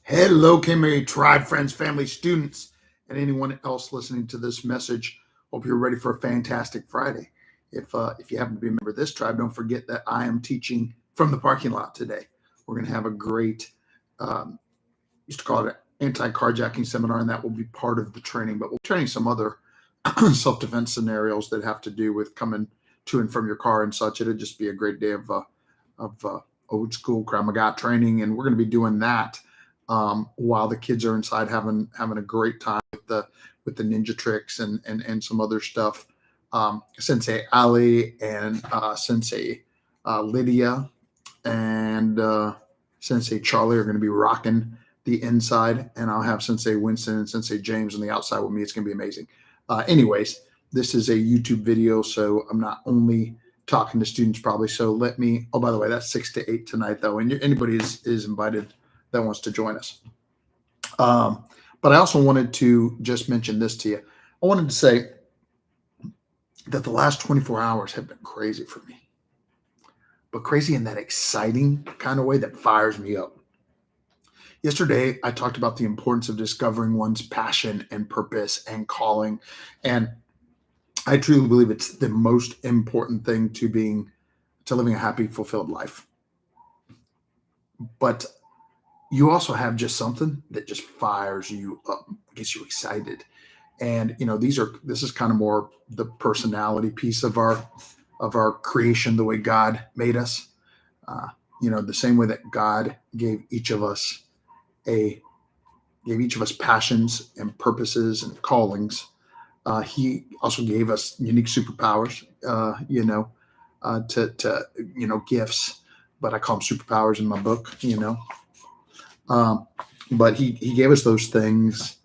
Hello, Kimmy, tribe, friends, family, students, and anyone else listening to this message. Hope you're ready for a fantastic Friday. If you happen to be a member of this tribe, don't forget that I am teaching from the parking lot today. We're going to have a great, used to call it an anti-carjacking seminar, and that will be part of the training. But we'll be training some other self-defense scenarios that have to do with coming to and from your car and such. It'll just be a great day of old school Krav Maga training, and we're going to be doing that while the kids are inside having a great time with the ninja tricks and some other stuff. Sensei Ali and Sensei Lydia and Sensei Charlie are going to be rocking the inside, and I'll have Sensei Winston and Sensei James on the outside with me. It's going to be amazing. Anyways, this is a YouTube video, so I'm not only talking to students probably. So let me, oh, by the way, that's 6 to 8 tonight though. And anybody is invited that wants to join us. But I also wanted to just mention this to you. I wanted to say that the last 24 hours have been crazy for me, but crazy in that exciting kind of way that fires me up. Yesterday, I talked about the importance of discovering one's passion and purpose and calling. And I truly believe it's the most important thing to living a happy, fulfilled life. But you also have just something that just fires you up, gets you excited. And this is kind of more the personality piece of our creation, the way God made us. The same way that God gave each of us passions and purposes and callings. He also gave us unique superpowers, gifts, but I call them superpowers in my book, but he gave us those things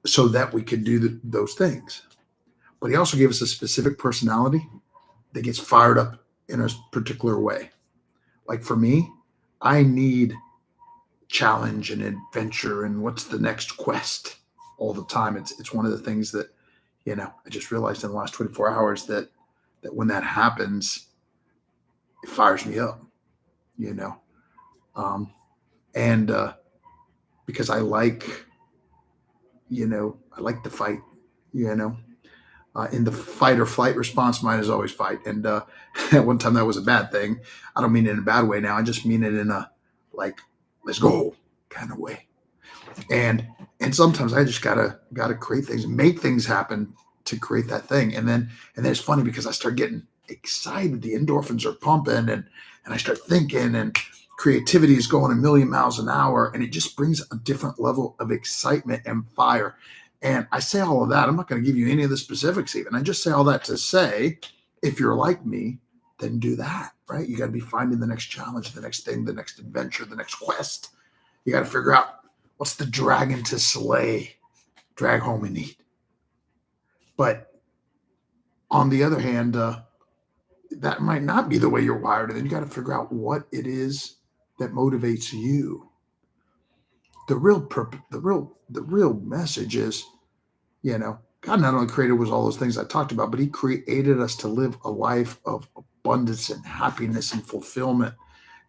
so that we could do those things. But he also gave us a specific personality that gets fired up in a particular way. Like for me, I need challenge and adventure and what's the next quest all the time. It's one of the things that, I just realized in the last 24 hours that when that happens, it fires me up, because I like to fight, in the fight or flight response, mine is always fight. And at one time that was a bad thing. I don't mean it in a bad way now. I just mean it in a like, let's go kind of way. And sometimes I just gotta create things, make things happen to create that thing. And then it's funny because I start getting excited. The endorphins are pumping and I start thinking, and creativity is going a million miles an hour, and it just brings a different level of excitement and fire. And I say all of that. I'm not going to give you any of the specifics even. I just say all that to say, if you're like me, then do that, right? You got to be finding the next challenge, the next thing, the next adventure, the next quest. You got to figure out what's the dragon to slay, drag home and eat. But on the other hand, that might not be the way you're wired. And then you got to figure out what it is that motivates you. The real purpose, the real message is, God not only created us all those things I talked about, but he created us to live a life of abundance and happiness and fulfillment.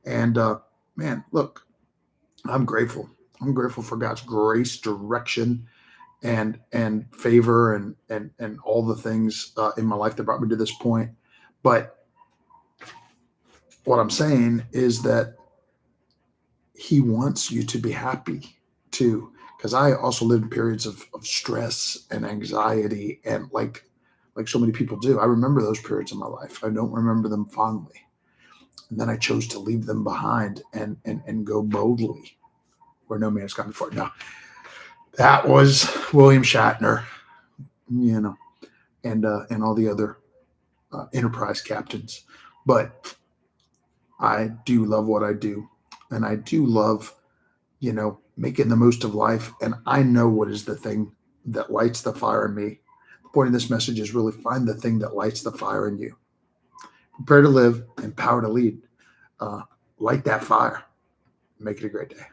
And man, look, I'm grateful. I'm grateful for God's grace, direction, and favor and all the things in my life that brought me to this point. But what I'm saying is that he wants you to be happy too, because I also lived in periods of stress and anxiety, and like so many people do. I remember those periods in my life. I don't remember them fondly. And then I chose to leave them behind and go boldly where no man has gone before. Now, that was William Shatner, and all the other Enterprise captains. But I do love what I do. And I do love, making the most of life. And I know what is the thing that lights the fire in me. The point of this message is really find the thing that lights the fire in you. Prepare to live, empower to lead. Light that fire. Make it a great day.